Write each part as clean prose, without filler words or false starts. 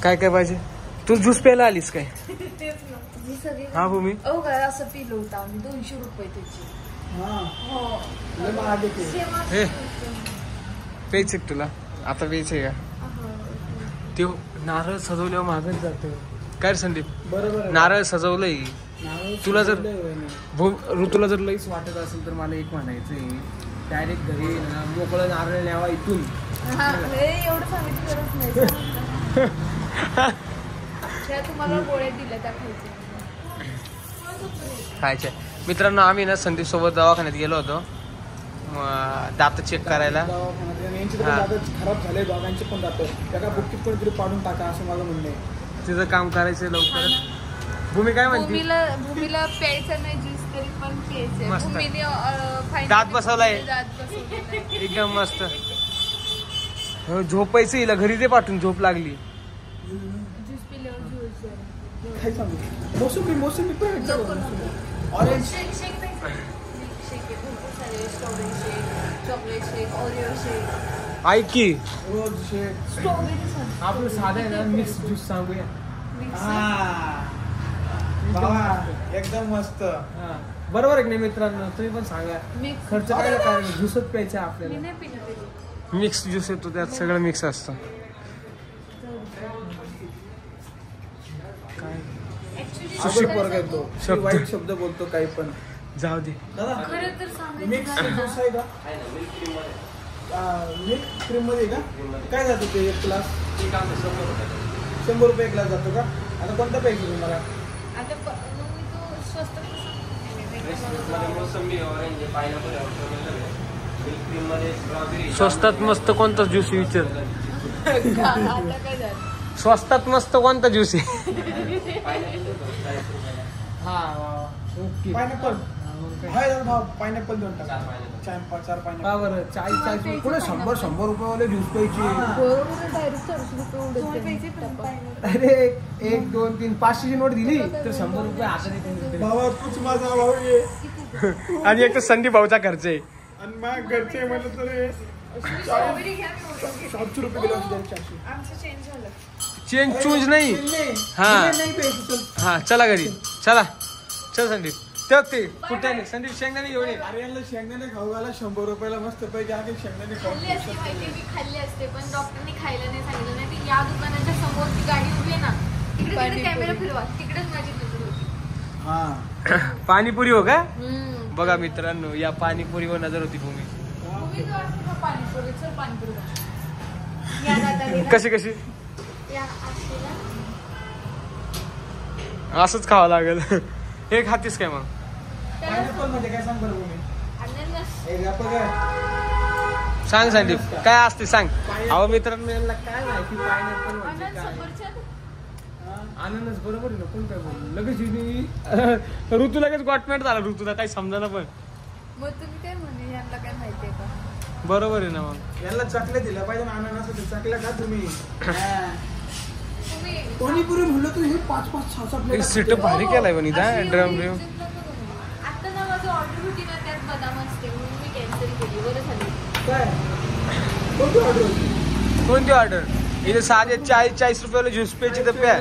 काय काय पाहिजे? तू ज्यूस प्यायला आलीस काय? हा भूमी काय असं पिलं होतं आम्ही 200 रुपये त्याची. प्यायचे तुला आता प्यायचे का? ते नारळ सजवल्यावर मागच जात काय रे संदीप? बरोबर नारळ सजवलंय. तुला जर ऋतूला जर लईच वाटत असेल तर मला एक म्हणायचंय, डायरेक्ट घरी मोकळं नारळ न्यावा इथून. एवढं सांगायची गरज नाही. तुम्हाला गोळ्या दिल्या त्या खायच्या. मित्रांनो आम्ही ना संदीप सोबत दवाखान्यात गेलो होतो दात चेक करायला. खराब झाले दोघांचे पण दात, त्याला बुक्कीत कोणतरी पाडून टाका असं माझं म्हणणं आहे. तिचं काम करायचं लवकर. भूमी काय म्हणते? भूमीला प्यायचं नाही ज्यूस तरी पण प्यायचं. मस्त दात बसवलाय एकदम मस्त. झोपायचं हिला घरी ते पाठवून झोप लागली. ज्यूस पिल्यावर काय सांगू मोसंबी मोसंबी पण ऑरेंज शेक शेक स्ट्रॉबेरी शेक, चॉकलेट शेक, ओरिओ शेक. ऐक की रोज शेक स्ट्रॉबेरी आपलं साधं आहे ना मिक्स ज्यूस सांगूया. एकदम मस्त. बरोबर आहे की नाही मित्रांनो? तुम्ही पण सांगा खर्च काय काय ज्यूसच प्यायचं आपल्याला. मिक्स ज्यूस येतो त्यात सगळं मिक्स असतं. वाईट शब्द बोलतो काही पण जाऊ दे. मिक्स ज्यूस आहे का? मिल्क क्रीम मध्ये का काय जातं ते? एक ग्लास 100 रुपये एक ग्लास जातो का? आता कोणता पाहिजे तुम्हाला? स्वस्तात मस्त कोणता ज्यूस विचार. स्वस्तात मस्त कोणता ज्यूस आहे? पायनॅपल पायनॅपल देऊन टाका. 4 पायनॅपल. 40 कुठे 100 रुपये ज्यूस प्यायचे? अरे 1 2 3 500ची नोट दिली तर 100 रुपये हातात. बाबा तूच माझा भाऊ आहे. आणि एक तर संदीप भाऊचा खर्च आहे आणि मग घरचे म्हणत तर 700 रुपये गेले. 400 चेंज चूज नाही. हा चला घरी चला. चल संदीप ते कुठे संदीप शेंगदाणे घेऊन ये. अरे यांना शेंगदाणे खाऊ घाला 100 रुपयाला मस्त पैकी. आधी शेंगदाणे खाल्ली असते पण डॉक्टरनी खायला नाही सांगितलं. नाही ती या दुकानाच्या समोर ती गाडी उभी आहे ना तिकडे कॅमेरा फिरवा तिकडेच माझी नजर होती. पाणीपुरी हो का? बघा मित्रांनो या पाणीपुरीवर नजर होती भूमी. कशी कशी असंच खावं लागेल. एक हातीस काय मग? पायनॅपल मध्ये काय सांग बरं भूमी? सांग संदीप काय असते सांग. अहो मित्रांनो यांना काय माहिती पायनॅपल म्हणजे काय? अननस बरोबर आहे ना. कोण काय बोललं लगेच ऋतू लगेच गॉटमेंट झाला. ऋतूला काही समजायला पण. मग तुम्ही काय म्हणे यांना काय माहितीये का? बरोबर आहे ना. मग यांना चॉकलेट दिलं पाहिजे. अननस चॉकलेट का तुम्ही? पाणीपुरी म्हणलं तर हे 5-5-6 सीट भारी केलाय पण इथं ड्रम बिम. आता ना माझं ऑर्डर होती ना त्यात बदाम असते म्हणून मी कॅन्सल केली. बरं झाली. काय कोणती ऑर्डर? इथे साधे 40 रुपयाला ज्यूस प्यायची तर प्या.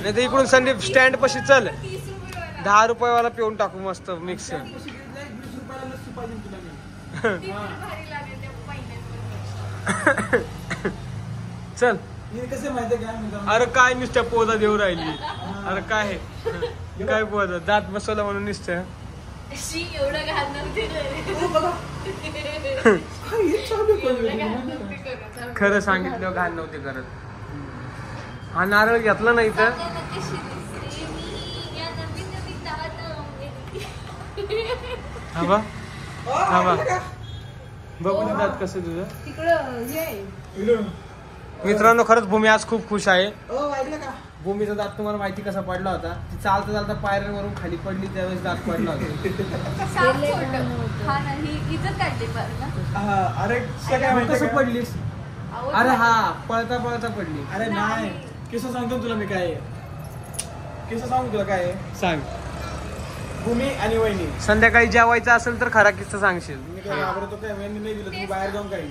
नाही तर इकडून संदीप स्टँड पाशी चल 10 रुपयावाला पिऊन टाकू मस्त मिक्स. चल कसे माहिती का? अरे काय नुसत्या पोजा देऊ राहिली. अरे काय काय पोजा दात बसवला म्हणून नुसतं. खरं सांगितलं घाण नव्हते करत. हा नारळ घेतला नाही तर थांबा थांबा बघून दात कसं तुझं. मित्रांनो खरंच भूमी आज खूप खुश आहे. भूमीचा दात तुम्हाला माहिती कसा पडला होता? ती चालता चालता पायऱ्यांवरून खाली पडली त्यावेळेस दात पडला होता. अरे कसं पडलीस? अरे हा पळता पळता पडली. अरे नाही किस्सा सांगतो तुला मी. काय किस्सा सांगू तुला? काय सांग. भूमी आणि वहिनी संध्याकाळी जेवायचं असेल तर खरा किस्सा सांगशील. मी काय घाबरतो काय? वहिनी नाही दिलं तुम्ही बाहेर जाऊन काही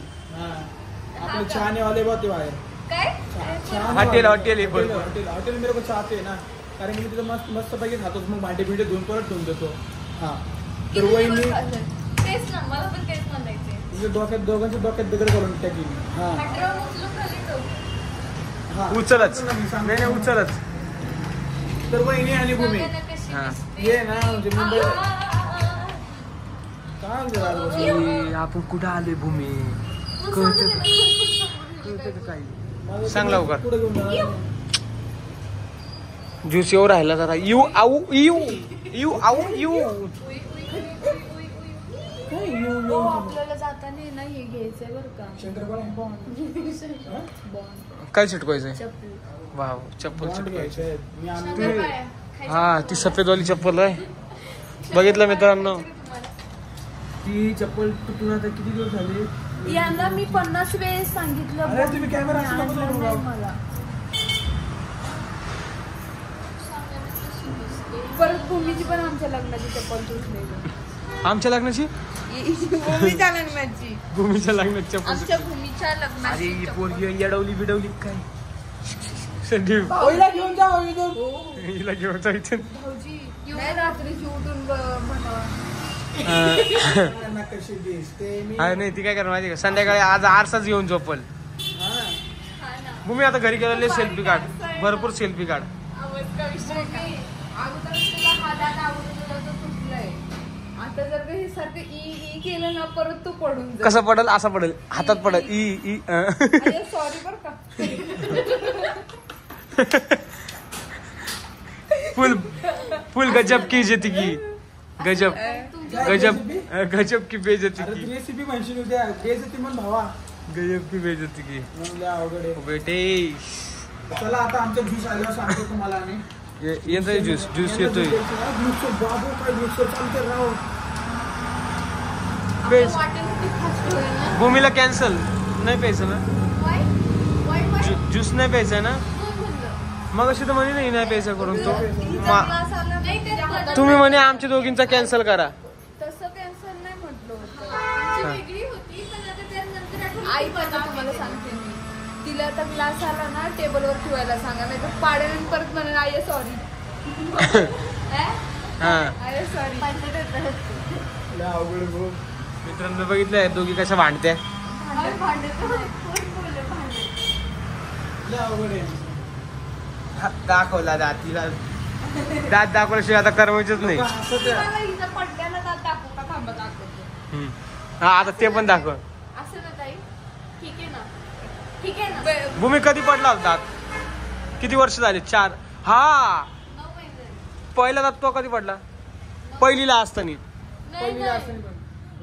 आपले छानेवाले होते बाहेर. काय हॉटेल हॉटेल हॉटेल मेरे को चाहते ना, कारण मी तिथं मस्त पैकी खातोच, मग भांडे भिंडे धुवून परत ठेवून देतो. हा तर वहिनी तेच ना, मला पण तेच म्हणायचंय. तुझ्या डोक्यात, दोघांच्या डोक्यात दगड करून टाकी. हा हटरावून उचलून खाली ठेव. हा उचलच नाही उचलच. तर वहिनी आणि भूमी बघा ना कशी हा. दिसते. ये ना, म्हणजे मुंबई आ. काय म्हणते राजभाऊ? आपण कुठं आले भूमी मग कळतं सांगू दे ना. कळतं काही. मला सांग लवकर. पुढे घेऊन जाणार. ज्यूस येऊ राहिला जरा यू आऊ यू यू आऊ यू. उई, उई, उई, उई, उई, उई. काय येऊ हो, येऊ आपल्याला जाताना ना हे घ्यायचंय बरं का. शंकरपाळ्या बॉन्ड काय चिटकवायचंय? चप्पल. वाव चप्पल बॉन्ड चिटकवायची. घ्यायचे. मी आणली. शंकरपाळ्या. खायचं हा ती सफेदवाली चप्पल आहे. बघितलं मित्रांनो. ती चप्पल तुटून आता किती दिवस झाले? यांना मी 50 वेळेस सांगितलं अरे तुम्ही कॅमेरा असं नको आणलं करू नाही राव. मला. परत भूमीची पण आमच्या लग्नाची चप्पल तुटलेली. आमच्या लग्नाची भूमीच्या लग्नाची. भूमीच्या लग्नाची चप्पल. आमच्या भूमीच्या अरे लग्नाची ही चप्पल. पोरगी येडवली बिडवली काय? संदीप पहिला घेऊन जा इथून. हिला घेऊन जायचं. भाऊजी नाही रात्रीची उठून म्हणा. कशी दिसते मी. हा नाही ती काय करणार माहिती का, संध्याकाळी आज आरसाच घेऊन झोपल. हा. हा ना. भूमी आता घरी गेलेले सेल्फी काढ, भरपूर सेल्फी काढ. आवाज का विषय काय? अगोदर तुला हा दादा आवडत होता तो तुटलाय. आता जर का हे सारखं ई केलं ना परत तू पडून जा. कसं पडल? असा पडल, हातात पडल. ई सॉरी बर का. फुल फुल गजब की जेती की गजब गजब गजब की बेजती अरे की तू रेसिपी म्हणशील उद्या बेइज्जती म्हण भावा. गजब की बेजती की. म्हणलं अवघड आहे. बेटे चला आता आमचा ज्यूस आल्यावर सांगतो तुम्हाला आम्ही. येतोय ज्यूस येतोय. ज्यूसचं बाबू काय ज्यूस चालते राव. बेस. वाटेल ती फास्ट होईल ना. भूमीला कॅन्सल नाही प्यायचं ना, वाय वाय वाय. ज्यूस नाही प्यायचं ना. कोण म्हणलं? मग अशी तर म्हणे नाही प्यायचं करून तो हिचा glass आला नाही त्याच्या हातात. तुम्ही म्हणे आमच्या दोघींचा कॅन्सल करा. तसं कॅन्सल नाही म्हटलं होतं. आमची वेगळी होती पण आता त्यानंतर ऐक आता तुम्हाला सांगते मी. तिला आता ग्लास आला ना टेबलवर ठेवायला सांगा, नाही तर पाडेल आणि परत म्हणेल आय सॉरी. हा आय सॉरी. लय अवघड आहे भाऊ. मित्रांनो बघितलंय दोघी कशा भांडत्या. लय अवघड आहे. दाखवला दातीला दात दाखवल्याशिवाय आता करमायचंच नाही. असं त्या मला हिचा पडद्याला दात दाखवू का? थांबा दाखवतो. हा आता ते पण दाखव. असं ना ताई, ठीक आहे ना, ठीक आहे ना. भूमी कधी पडला होता दात? किती वर्ष झाले? 4. हा 9 महिने. पहिला दात तो कधी पडला? पहिलीला असताना. नाही पहिलीला नाही. असेल पण.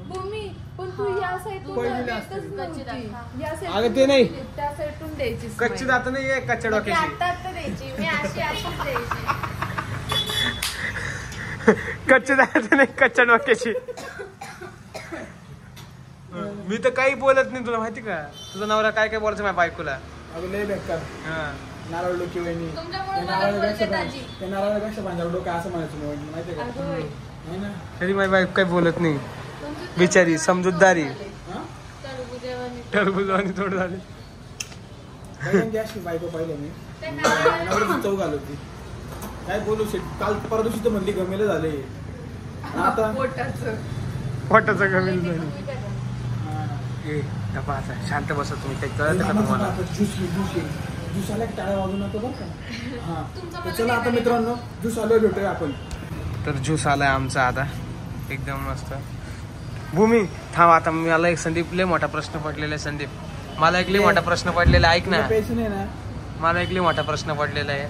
भूमी पण तू या साईडून पहिलीला देतच असते. नव्हती. या side अगं ते नाही. त्या साईडून द्यायची कच्ची दात नाही कच्च्या डोक्याची. आता द्यायची मी अशी अशीच द्यायची. कच्च्या दात नाही कच्च्या डोक्याची. मी तर काही बोलत नाही, तुला माहिती का? तुझा नवरा काय काय बोलायचं माझ्या बायकोला. अगं लय बेकार. हा. नारळ डोकी वहिनी. तुमच्यामुळे त्या मला बोलते दाजी. नारळापेक्षा भांजार डोकं असं म्हणायचं मी वहिनी, माहिती आहे अगं होय. का? नाही ना. तरी माझी बायको काही बोलत नाही. तुमचं बिचारी समजूतदारी. हा? टरबुजावानी. टरबुजावानी थोडं झाले. पहिल्यांदा अशी बायको पाहिलं मी. ते नारळ- नवऱ्याची चव घालवती. काय बोलू शकत, काल परवा दिवशी तर म्हणली गमेलं झाले. आता पोटाचं. पोटाचं कमी झालं. तुम्ही काय करा? हा. ए डबा आता शांत बसा तुम्ही, काही कळतं का तुम्हाला? ज्यूस आला की टाळ्या वाजून येतो बरं का. हा तुमचा तर पण चला आता नाही मित्रांनो ज्यूस आल्यावर भेटूया आपण. तर ज्यूस आलाय आमचा आता एकदम मस्त. भूमी थांब आता, मला एक संदीप लय मोठा प्रश्न पडलेला आहे. संदीप मला एक लय मोठा प्रश्न पडलेला आहे, ऐक ना. तुला पैसे नाही ना. मला एक लय मोठा प्रश्न पडलेला आहे.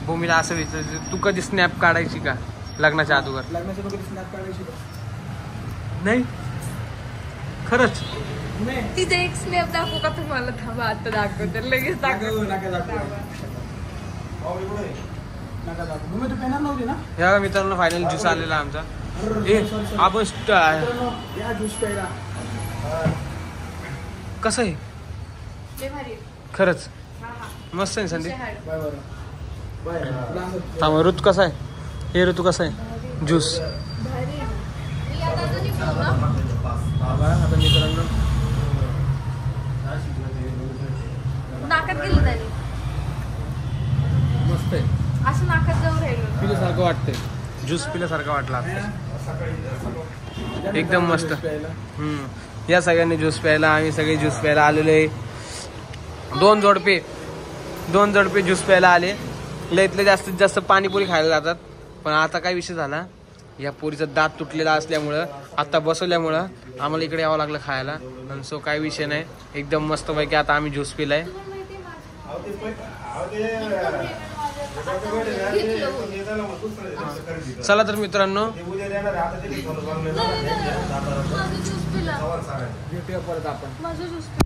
भूमीला असं विचारायचं, तू कधी स्नॅप काढायची का लग्नाच्या अगोदर? लग्नाच्या वगैरे स्नॅप काढायची का? नाही खरंच. नाही. तिथे एक स्नॅप दाखवू का तुम्हाला? थांबा आता दाखवते, लगेच दाखव. नका दाखवू. नका दाखवू. मम्मी तू पेणार नव्हती ना? ह्या मित्रांनो फायनल ज्यूस आलेला आमचा. ए Sorry. आपण मित्रांनो, या ज्यूस प्यायला. कसं आहे लय भारी आहे. खरंच हा, हा. मस्त आहे संदीप. शहाड. बाय बरं. बाय. तुला असं- थांब ऋतू कसा आहे? हे ऋतू कसा आहे? ज्यूस भारी आहे. मी आता अजून एक घेऊ ना? आता मित्रांनो नाकात गेलं त्याने मस्त आहे असं नाकात जाऊन राहिलो पिल्यासारखं वाटतंय ज्यूस पिल्यासारखं वाटला एकदम मस्त या सगळ्यांनी ज्यूस प्यायला आम्ही सगळे ज्यूस प्यायला आलेलो आहे दोन जोडपे ज्यूस प्यायला आले लयतले जास्तीत जास्त पाणीपुरी खायला जातात पण आता काय विषय झाला या पोरीचा दात तुटलेला असल्यामुळं आता बसवल्यामुळं आम्हाला इकडे यावं लागलं खायला आणि सो काय विषय नाही एकदम मस्त पैकी आता आम्ही ज्यूस पिलाय चला तर मित्रांनो भेटूया परत आपण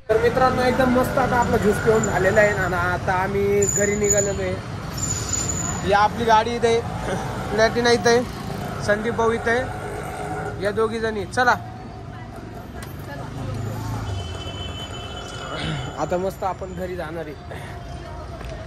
तर मित्रांनो एकदम मस्त आता आपला ज्यूस पिऊन झालेला आहे आणि आता आम्ही घरी निघालेलो आहे या आपली गाडी इथे प्लॅटिना इथे आहे संदीप भाऊ इथे या दोघी जणी चला आता मस्त आपण घरी जाणार आहे